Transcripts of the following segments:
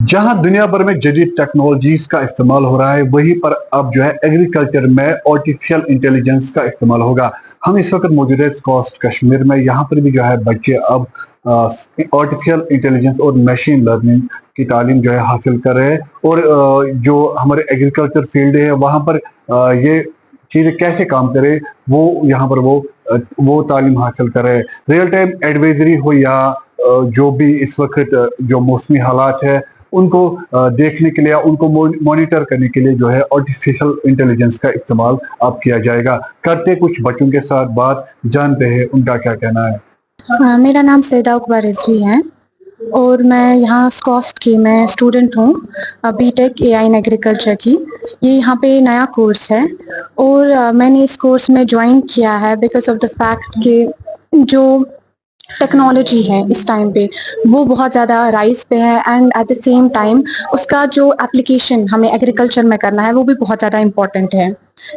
जहां दुनिया भर में जदीद टेक्नोलॉजीज का इस्तेमाल हो रहा है, वहीं पर अब जो है एग्रीकल्चर में आर्टिफिशियल इंटेलिजेंस का इस्तेमाल होगा। हम इस वक्त मौजूद है कोस्ट कश्मीर में। यहाँ पर भी जो है बच्चे अब आर्टिफिशियल इंटेलिजेंस और मशीन लर्निंग की तालीम जो है हासिल कर रहे हैं। और जो हमारे एग्रीकल्चर फील्ड है वहाँ पर ये चीज़ें कैसे काम करे, वो यहाँ पर वो तालीम हासिल कर रहे हैं। रियल टाइम एडवाइजरी हो या जो भी इस वक्त जो मौसमी हालात है उनको देखने के लिए या उनको मॉनिटर करने के लिए जो है आर्टिफिशियल इंटेलिजेंस का इस्तेमाल अब किया जाएगा। करते कुछ बच्चों के साथ बात, जानते हैं उनका क्या कहना है। मेरा नाम सैदा उकबा रिजवी है और मैं यहाँ स्कॉस्ट की मैं स्टूडेंट हूँ, बीटेक एआई इन एग्रीकल्चर की। ये यहाँ पे नया कोर्स है और मैंने इस कोर्स में ज्वाइन किया है बिकॉज ऑफ द फैक्ट कि जो टेक्नोलॉजी है इस टाइम पे वो बहुत ज़्यादा राइज पे है and at the same time उसका जो एप्लीकेशन हमें एग्रीकल्चर में करना है वो भी बहुत ज़्यादा इम्पोर्टेंट है।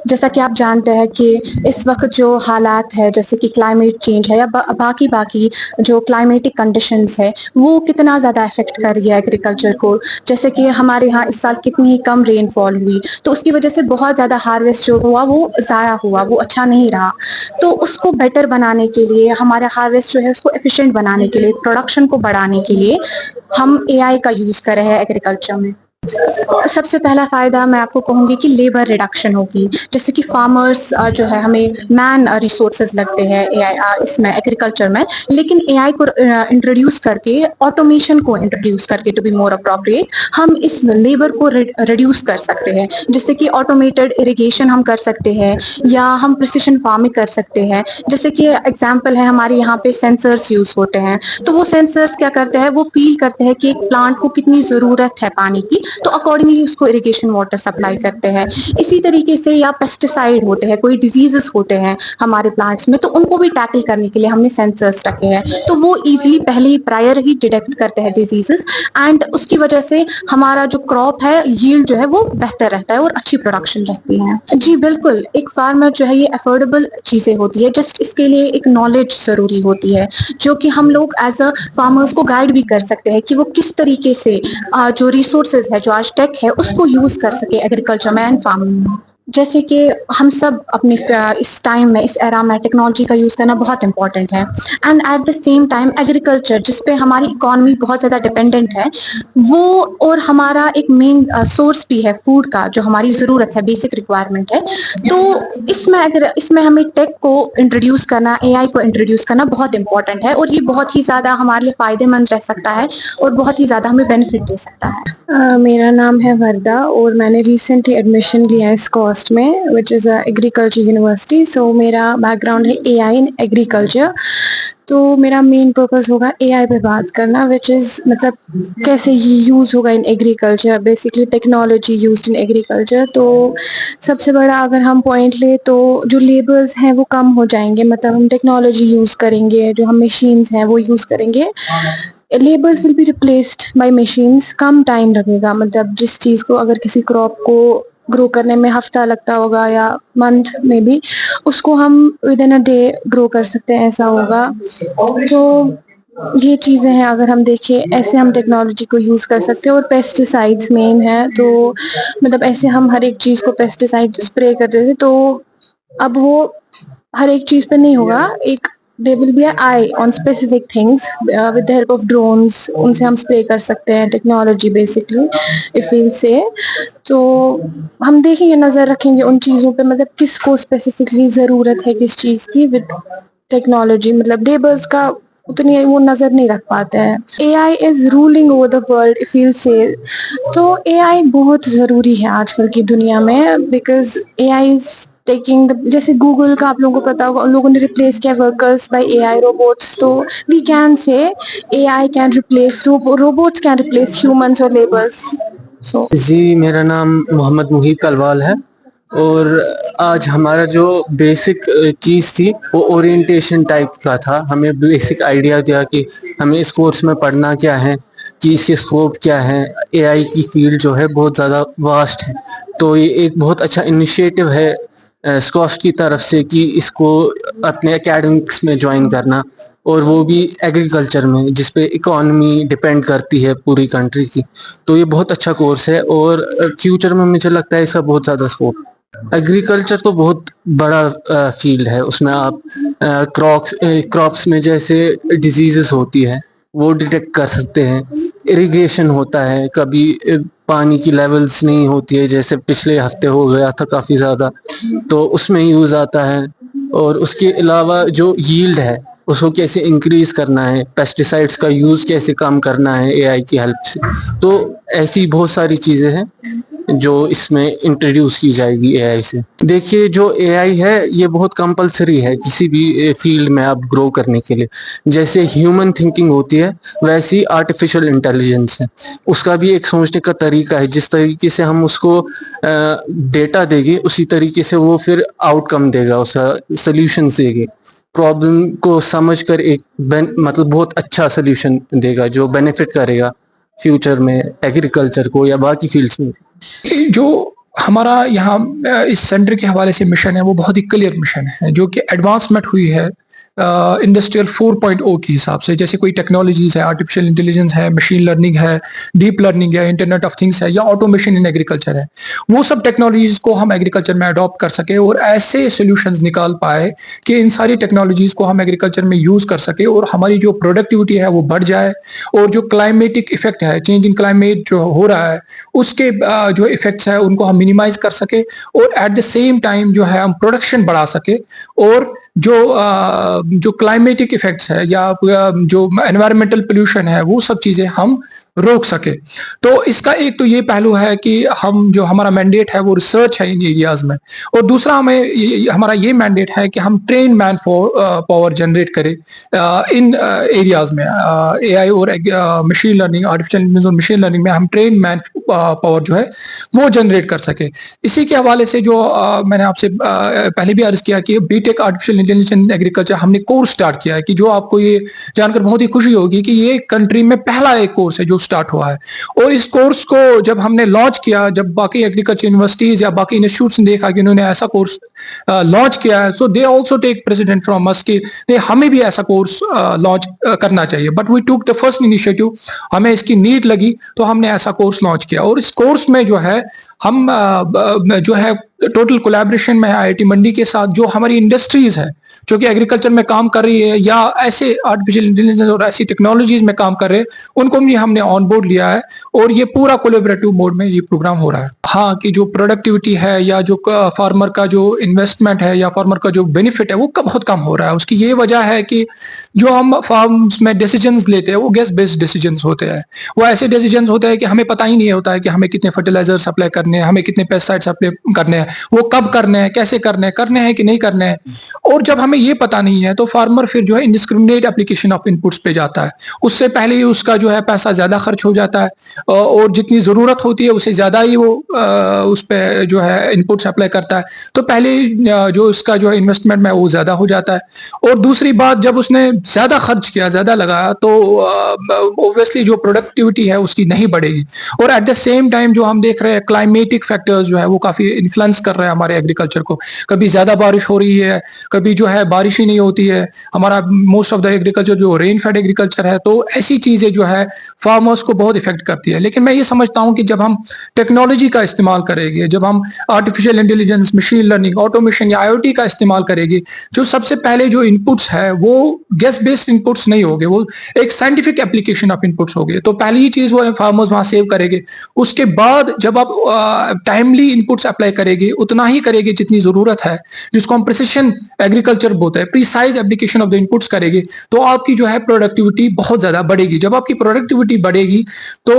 जैसा कि आप जानते हैं कि इस वक्त जो हालात है जैसे कि क्लाइमेट चेंज है या बाकी बाकी जो क्लाइमेटिक कंडीशंस है वो कितना ज़्यादा अफेक्ट कर रही है एग्रीकल्चर को। जैसे कि हमारे यहाँ इस साल कितनी कम रेनफॉल हुई तो उसकी वजह से बहुत ज़्यादा हार्वेस्ट जो हुआ वो ज़ाया हुआ, वो अच्छा नहीं रहा। तो उसको बेटर बनाने के लिए हमारा हार्वेस्ट जो है उसको एफिशिएंट बनाने के लिए, प्रोडक्शन को बढ़ाने के लिए हम एआई का यूज़ कर रहे हैं एग्रीकल्चर में। सबसे पहला फ़ायदा मैं आपको कहूँगी कि लेबर रिडक्शन होगी। जैसे कि फार्मर्स जो है हमें मैन रिसोर्सेज़ लगते हैं इसमें एग्रीकल्चर में, लेकिन एआई को इंट्रोड्यूस करके, ऑटोमेशन को इंट्रोड्यूस करके टू बी मोर अप्रोप्रिएट, हम इस लेबर को रिड्यूस कर सकते हैं। जैसे कि ऑटोमेटेड इरिगेशन हम कर सकते हैं या हम प्रिसिशन फार्मिंग कर सकते हैं। जैसे कि एग्जाम्पल है हमारे यहाँ पे सेंसर्स यूज़ होते हैं, तो वो सेंसर्स क्या करते हैं, वो फील करते हैं कि एक प्लांट को कितनी ज़रूरत है पानी की, तो अकॉर्डिंगली उसको इरिगेशन वाटर सप्लाई करते हैं। इसी तरीके से या पेस्टिसाइड होते हैं, कोई डिजीजेस होते हैं हमारे प्लांट्स में, तो उनको भी टैकल करने के लिए हमने सेंसर्स रखे हैं। तो वो इजीली पहले ही प्रायर ही डिटेक्ट करते हैं डिजीजेस एंड उसकी वजह से हमारा जो क्रॉप है, यील्ड जो है वो बेहतर रहता है और अच्छी प्रोडक्शन रहती है। जी बिल्कुल, एक फार्मर जो है ये अफोर्डेबल चीज़ें होती है, जस्ट इसके लिए एक नॉलेज ज़रूरी होती है, जो कि हम लोग एज़ अ फार्मर्स को गाइड भी कर सकते हैं कि वो किस तरीके से जो रिसोर्सेज़ है, जो आज टेक है, उसको यूज़ कर सके एग्रीकल्चर में एंड फार्मिंग में। जैसे कि हम सब अपने इस टाइम में, इस एरा में टेक्नोलॉजी का यूज़ करना बहुत इम्पोर्टेंट है and at the same time agriculture जिस पे हमारी इकोनॉमी बहुत ज़्यादा डिपेंडेंट है, वो और हमारा एक मेन सोर्स भी है फूड का, जो हमारी ज़रूरत है, बेसिक रिक्वायरमेंट है। तो इसमें हमें टेक को इंट्रोड्यूस करना, एआई को इंट्रोड्यूस करना बहुत इम्पोर्टेंट है और ये बहुत ही ज़्यादा हमारे लिए फ़ायदेमंद रह सकता है और बहुत ही ज़्यादा हमें बेनिफिट दे सकता है। मेरा नाम है वर्दा और मैंने रिसेंटली एडमिशन लिया है स्कॉस्ट में, which is a agriculture university. So मेरा बैकग्राउंड है एआई इन एग्रीकल्चर। तो मेरा मेन पर्पस होगा एआई पे बात करना, विच इज़ मतलब कैसे ये यूज़ होगा in agriculture, basically technology used in agriculture. तो सबसे बड़ा अगर हम पॉइंट लें तो जो लेबर्स हैं वो कम हो जाएंगे, मतलब हम टेक्नोलॉजी यूज़ करेंगे, जो हम मशीन्स हैं वो यूज़ करेंगे, labours will be replaced by machines. Come time लगेगा, मतलब जिस चीज़ को अगर किसी क्रॉप को ग्रो करने में हफ्ता लगता होगा या मंथ में भी, उसको हम with in a day grow कर सकते हैं, ऐसा होगा। तो ये चीज़ें हैं, अगर हम देखें ऐसे हम टेक्नोलॉजी को यूज़ कर सकते हैं। और पेस्टिसाइड्स मेन है, तो मतलब ऐसे हम हर एक चीज़ को पेस्टिसाइड स्प्रे कर देते, तो अब वो हर एक चीज़ पे नहीं होगा। एक there will be a eye on specific things with the help of drones, उनसे हम स्प्रे कर सकते हैं, technology basically if we'll say. तो हम देखेंगे, नज़र रखेंगे उन चीज़ों पे, मतलब किसको स्पेसिफिकली ज़रूरत है किस चीज़ की विद टेक्नोलॉजी, मतलब लेबर्स का उतनी वो नज़र नहीं रख पाते हैं। AI is ruling over the world if we'll say. तो एआई बहुत ज़रूरी है आजकल की दुनिया में, because AI is taking the, जैसे गूगल का आप लोगों को पता होगा, उन लोगों ने रिप्लेस किया वर्कर्स बाय एआई रोबोट्स। तो we can say AI can replace, robots can replace humans और लेबर्स। सो जी, मेरा नाम मोहम्मद मुहीब कलवाल है और आज हमारा जो बेसिक चीज़ थी वो ओरिएंटेशन टाइप का था। हमें बेसिक आइडिया दिया कि हमें इस कोर्स में पढ़ना क्या है, कि इसके स्कोप क्या है। एआई की फील्ड जो है बहुत ज़्यादा वास्ट है, तो ये एक बहुत अच्छा इनिशिएटिव है स्कॉस्ट की तरफ से कि इसको अपने एकेडमिक्स में ज्वाइन करना, और वो भी एग्रीकल्चर में जिस पे इकोनॉमी डिपेंड करती है पूरी कंट्री की। तो ये बहुत अच्छा कोर्स है और फ्यूचर में मुझे लगता है इसका बहुत ज़्यादा स्कोप। एग्रीकल्चर तो बहुत बड़ा फील्ड है, उसमें आप क्रॉप्स में जैसे डिजीजेस होती है वो डिटेक्ट कर सकते हैं। इरिगेशन होता है, कभी पानी की लेवल्स नहीं होती है, जैसे पिछले हफ्ते हो गया था काफ़ी ज़्यादा, तो उसमें यूज़ आता है। और उसके अलावा जो यील्ड है उसको कैसे इंक्रीज करना है, पेस्टिसाइड्स का यूज़ कैसे कम करना है एआई की हेल्प से। तो ऐसी बहुत सारी चीज़ें हैं जो इसमें इंट्रोड्यूस की जाएगी एआई से। देखिए, जो एआई है ये बहुत कंपलसरी है किसी भी फील्ड में आप ग्रो करने के लिए। जैसे ह्यूमन थिंकिंग होती है वैसी आर्टिफिशियल इंटेलिजेंस है, उसका भी एक सोचने का तरीका है। जिस तरीके से हम उसको डेटा देंगे उसी तरीके से वो फिर आउटकम देगा, उसका सोल्यूशन देगा, प्रॉब्लम को समझकर एक मतलब बहुत अच्छा सोल्यूशन देगा जो बेनिफिट करेगा फ्यूचर में एग्रीकल्चर को या बाकी फील्ड्स में। कि जो हमारा यहाँ इस सेंटर के हवाले से मिशन है वो बहुत ही क्लियर मिशन है, जो कि एडवांसमेंट हुई है इंडस्ट्रियल 4.0 के हिसाब से। जैसे कोई टेक्नोलॉजीज है, आर्टिफिशियल इंटेलिजेंस है, मशीन लर्निंग है, डीप लर्निंग है, इंटरनेट ऑफ थिंग्स है, या ऑटोमेशन इन एग्रीकल्चर है, वो सब टेक्नोलॉजीज को हम एग्रीकल्चर में अडॉप्ट कर सके और ऐसे सोल्यूशंस निकाल पाए कि इन सारी टेक्नोलॉजीज को हम एग्रीकल्चर में यूज कर सके और हमारी जो प्रोडक्टिविटी है वो बढ़ जाए, और जो क्लाइमेटिक इफेक्ट है, चेंजिंग क्लाइमेट जो हो रहा है उसके जो इफेक्ट्स है उनको हम मिनिमाइज कर सके, और एट द सेम टाइम जो है हम प्रोडक्शन बढ़ा सके, और जो क्लाइमेटिक इफेक्ट्स है या जो एनवायरमेंटल पोल्यूशन है वो सब चीजें हम रोक सके। तो इसका एक तो ये पहलू है कि हम जो हमारा मैंडेट है वो रिसर्च है इन एरियाज में, और दूसरा हमारा ये मैंडेट है कि हम ट्रेन मैन पावर जनरेट करें इन एरियाज में। एआई और मशीन लर्निंग, आर्टिफिशियल इंटेलिजेंस और मशीन लर्निंग में हम ट्रेन मैन पावर जो है वो जनरेट कर सके। इसी के हवाले से जो मैंने आपसे पहले भी अर्ज किया कि BTech artificial intelligence in agriculture हमने कोर्स स्टार्ट किया है, कि जो आपको ये जानकर बहुत ही खुशी होगी कि ये कंट्री में पहला एक कोर्स है जो स्टार्ट हुआ है। और इस कोर्स को जब हमने लॉन्च किया, जब बाकी एग्रीकल्चर यूनिवर्सिटीज या बाकी इंस्टीट्यूट्स ने देखा कि उन्होंने ऐसा कोर्स लॉन्च किया है, so they also take precedent from us कि हमें भी ऐसा कोर्स लॉन्च करना चाहिए। But we took the first initiative, हमें इसकी नीड लगी तो हमने ऐसा कोर्स लॉन्च किया। और इस कोर्स में जो है हम जो है टोटल कोलैबोरेशन में है आईआईटी मंडी के साथ, जो हमारी इंडस्ट्रीज है जो कि एग्रीकल्चर में काम कर रही है या ऐसे आर्टिफिशियल इंटेलिजेंस और ऐसी टेक्नोलॉजीज में काम कर रहे हैं, उनको भी हमने ऑन बोर्ड लिया है, और ये पूरा कोलैबोरेटिव मोड में ये प्रोग्राम हो रहा है। हाँ, कि जो प्रोडक्टिविटी है या जो फार्मर का जो इन्वेस्टमेंट है या फार्मर का जो बेनिफिट है वो बहुत कम हो रहा है। उसकी ये वजह है कि जो हम फार्म्स में डिसीजंस लेते हैं वो गेस बेस्ड डिसीजंस होते हैं। वो ऐसे डिसीजंस होते हैं कि हमें पता ही नहीं होता है कि हमें कितने फर्टिलाइजर्स अप्लाई करने हैं, हमें कितने पेस्टिसाइड्स अप्लाई करने हैं, वो कब करने हैं, कैसे करने हैं कि नहीं करने हैं। और जब हमें ये पता नहीं है तो फार्मर फिर जो है इनडिस्क्रिमिनेट एप्लीकेशन ऑफ इनपुट्स पे जाता है। उससे पहले ही उसका जो है पैसा ज्यादा खर्च हो जाता है, और जितनी जरूरत होती है उससे ज्यादा ही वो उस पे जो है इनपुट्स अप्लाई करता है। तो पहले जो उसका जो है इन्वेस्टमेंट में वो ज्यादा हो जाता है। और दूसरी बात, जब उसने ज्यादा खर्च किया, ज्यादा लगाया, तो ऑब्वियसली जो प्रोडक्टिविटी है उसकी नहीं बढ़ेगी। और एट द सेम टाइम जो हम देख रहे हैं क्लाइमेटिक फैक्टर्स जो है वो काफी इन्फ्लुएंस कर रहे हैं हमारे एग्रीकल्चर को। कभी ज्यादा बारिश हो रही है, कभी जो है बारिश ही नहीं होती है। हमारा मोस्ट ऑफ द एग्रीकल्चर जो रेन फेड एग्रीकल्चर है, तो ऐसी चीजें जो है फार्मर्स को बहुत इफेक्ट करती है। लेकिन मैं ये समझता हूँ कि जब हम टेक्नोलॉजी का इस्तेमाल करेंगे, जब हम artificial intelligence, machine learning, automation या आईओटी का इस्तेमाल करेंगे, जो सबसे पहले जो इनपुट्स है वो गेस बेस्ड इनपुट्स नहीं होंगे, वो एक साइंटिफिक एप्लीकेशन ऑफ इनपुट्स होंगे। तो पहली ही चीज वो फार्मर्स वहां सेव करेंगे। उसके बाद जब आप टाइमली इनपुट्स अप्लाई करेंगे, उतना ही करेंगे जितनी जरूरत है, जिसको हम प्रिसिशन एग्रीकल्चर बोलते हैं, precise application of the inputs करेंगे, तो आपकी जो है प्रोडक्टिविटी बहुत ज्यादा बढ़ेगी। जब आपकी प्रोडक्टिविटी बढ़ेगी तो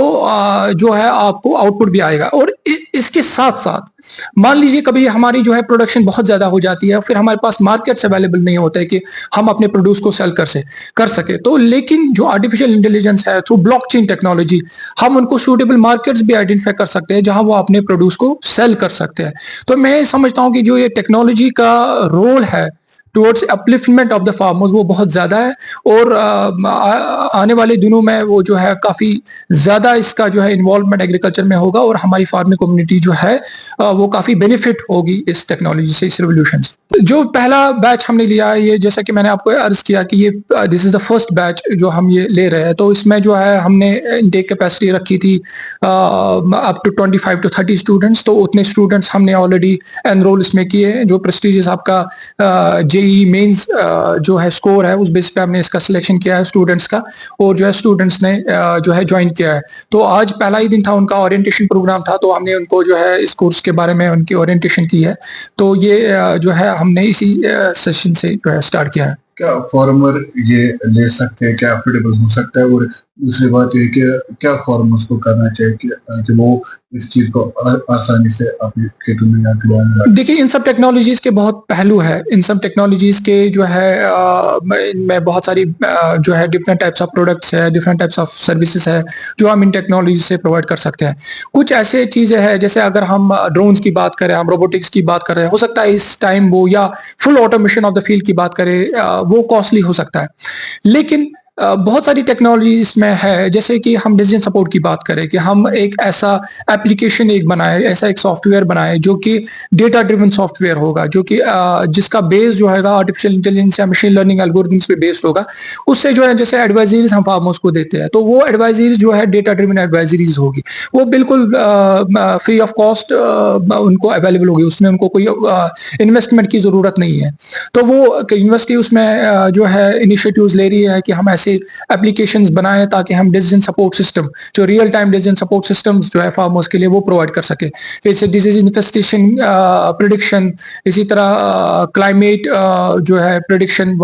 जो है आपको आउटपुट भी आएगा। और इसके साथ साथ मान लीजिए कभी हमारी जो है प्रोडक्शन बहुत ज्यादा हो जाती है, फिर हमारे पास मार्केट्स अवेलेबल नहीं होते हैं कि हम अपने प्रोड्यूस को सेल कर सके, तो लेकिन जो आर्टिफिशियल इंटेलिजेंस है, थ्रू ब्लॉकचेन टेक्नोलॉजी हम उनको सूटेबल मार्केट्स भी आइडेंटिफाई कर सकते हैं जहां वो अपने प्रोड्यूस को सेल कर सकते हैं। तो मैं समझता हूं कि जो ये टेक्नोलॉजी का रोल है towards upliftment of the farmers वो बहुत ज़्यादा है। और आने वाले दिनों में वो जो है काफ़ी ज़्यादा इसका जो है इन्वॉल्वमेंट एग्रीकल्चर में होगा, और हमारी फार्मिंग कम्युनिटी जो है वो काफ़ी बेनिफिट होगी इस टेक्नोलॉजी से, इस रिवोल्यूशन से। जो पहला बैच हमने लिया है, ये जैसा कि मैंने आपको अर्ज़ किया कि ये this is the first batch जो हम ये ले रहे हैं, तो इसमें जो है हमने इनटेक कैपेसिटी रखी थी अप टू 25 to 30 स्टूडेंट्स। तो उतने स्टूडेंट्स हमने ऑलरेडी एनरोल इसमें किए हैं। जो प्रेस्टिजियस आपका जेई मेंस जो है स्कोर है, उस बेस पे हमने इसका सिलेक्शन किया है स्टूडेंट्स का, और जो है स्टूडेंट्स ने जो है ज्वाइन किया है। तो आज पहला ही दिन था उनका, ओरिएंटेशन प्रोग्राम था, तो हमने उनको जो है इस कोर्स के बारे में उनकी ओरिएंटेशन की है। तो ये जो है हमने इसी सेशन से जो है स्टार्ट किया है। क्या फार्मर ये ले सकते हैं, क्या अफोर्डेबल हो सकता है? और दूसरी बात ये कि क्या फार्मर्स को करना चाहिए कि ताकि वो इस चीज को आसानी से अपने खेतों में या खिलवाने? देखिए, इन सब टेक्नोलॉजीज के बहुत पहलू है। इन सब टेक्नोलॉजीज के जो है इनमें बहुत सारी जो है डिफरेंट टाइप्स ऑफ प्रोडक्ट्स है, डिफरेंट टाइप्स ऑफ सर्विसेज है जो हम इन टेक्नोलॉजी से प्रोवाइड कर सकते हैं। कुछ ऐसे चीजें हैं, जैसे अगर हम ड्रोन्स की बात करें, हम रोबोटिक्स की बात कर रहे हैं, हो सकता है इस टाइम वो, या full automation of the field की बात करें, वो कॉस्टली हो सकता है। लेकिन बहुत सारी टेक्नोलॉजी इसमें है, जैसे कि हम डिसीजन सपोर्ट की बात करें कि हम एक ऐसा एप्लीकेशन एक बनाए, ऐसा एक सॉफ्टवेयर बनाए जो कि डेटा ड्रिवन सॉफ्टवेयर होगा, जो कि जिसका बेस जो है आर्टिफिशियल इंटेलिजेंस या मशीन लर्निंग एल्गोरिथम्स पे बेस्ड होगा। उससे जो है जैसे एडवाइजरीज हम फार्मर्स को देते हैं, तो वो एडवाइजरीज जो है डेटा ड्रिवन एडवाइजरीज होगी, वो बिल्कुल फ्री ऑफ कॉस्ट उनको अवेलेबल होगी। उसमें उनको कोई इन्वेस्टमेंट की जरूरत नहीं है। तो वो यूनिवर्सिटी उसमें जो है इनिशिएटिव्स ले रही है कि हम ऐसे एप्लीकेशंस बनाएं ताकि हम डिसीजन सपोर्ट सिस्टम, जो real time decision support systems जो है फार्मर्स के लिए, वो प्रोवाइड कर सके। जैसे डिजीज इन्फेस्टेशन प्रिडिक्शन, इसी तरह क्लाइमेट जो है प्रिडिक्शन,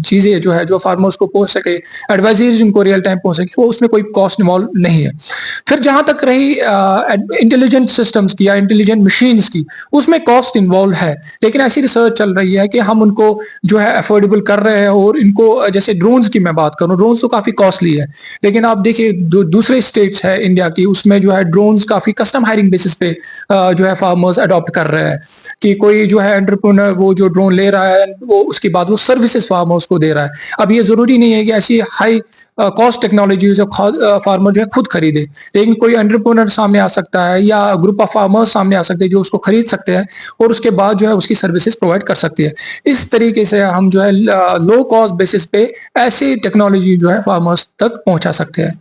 चीजें जो है जो फार्मर्स को पहुंच सके, एडवाइजरीज उनको रियल टाइम पहुंच सके, वो उसमें कोई कॉस्ट इन्वॉल्व नहीं है। फिर जहां तक रही इंटेलिजेंट सिस्टम्स की या इंटेलिजेंट मशीन्स की, उसमें कॉस्ट इन्वॉल्व है, लेकिन ऐसी रिसर्च चल रही है कि हम उनको जो है अफोर्डेबल कर रहे हैं। और इनको जैसे ड्रोन्स की मैं बात करूं, ड्रोन्स तो काफी कॉस्टली है, लेकिन आप देखिए दूसरे स्टेट्स है इंडिया की, उसमें जो है ड्रोन्स काफी कस्टम हायरिंग बेसिस पे जो है फार्मर्स अडॉप्ट कर रहे हैं, कि कोई जो है एंटरप्रेन्योर वो जो ड्रोन ले रहा है, वो उसके बाद वो सर्विसेज फार्मर्स को दे रहा है। अब ये जरूरी नहीं है कि ऐसी हाई कॉस्ट टेक्नोलॉजी जो फार्मर जो है खुद खरीदे, लेकिन कोई एंटरप्रेन्योर सामने आ सकता है या ग्रुप ऑफ फार्मर्स सामने आ सकते हैं जो उसको खरीद सकते हैं और उसके बाद जो है उसकी सर्विसेज प्रोवाइड कर सकती है। इस तरीके से हम जो है लो कॉस्ट बेसिस पे ऐसी टेक्नोलॉजी जो है फार्मर्स तक पहुंचा सकते हैं।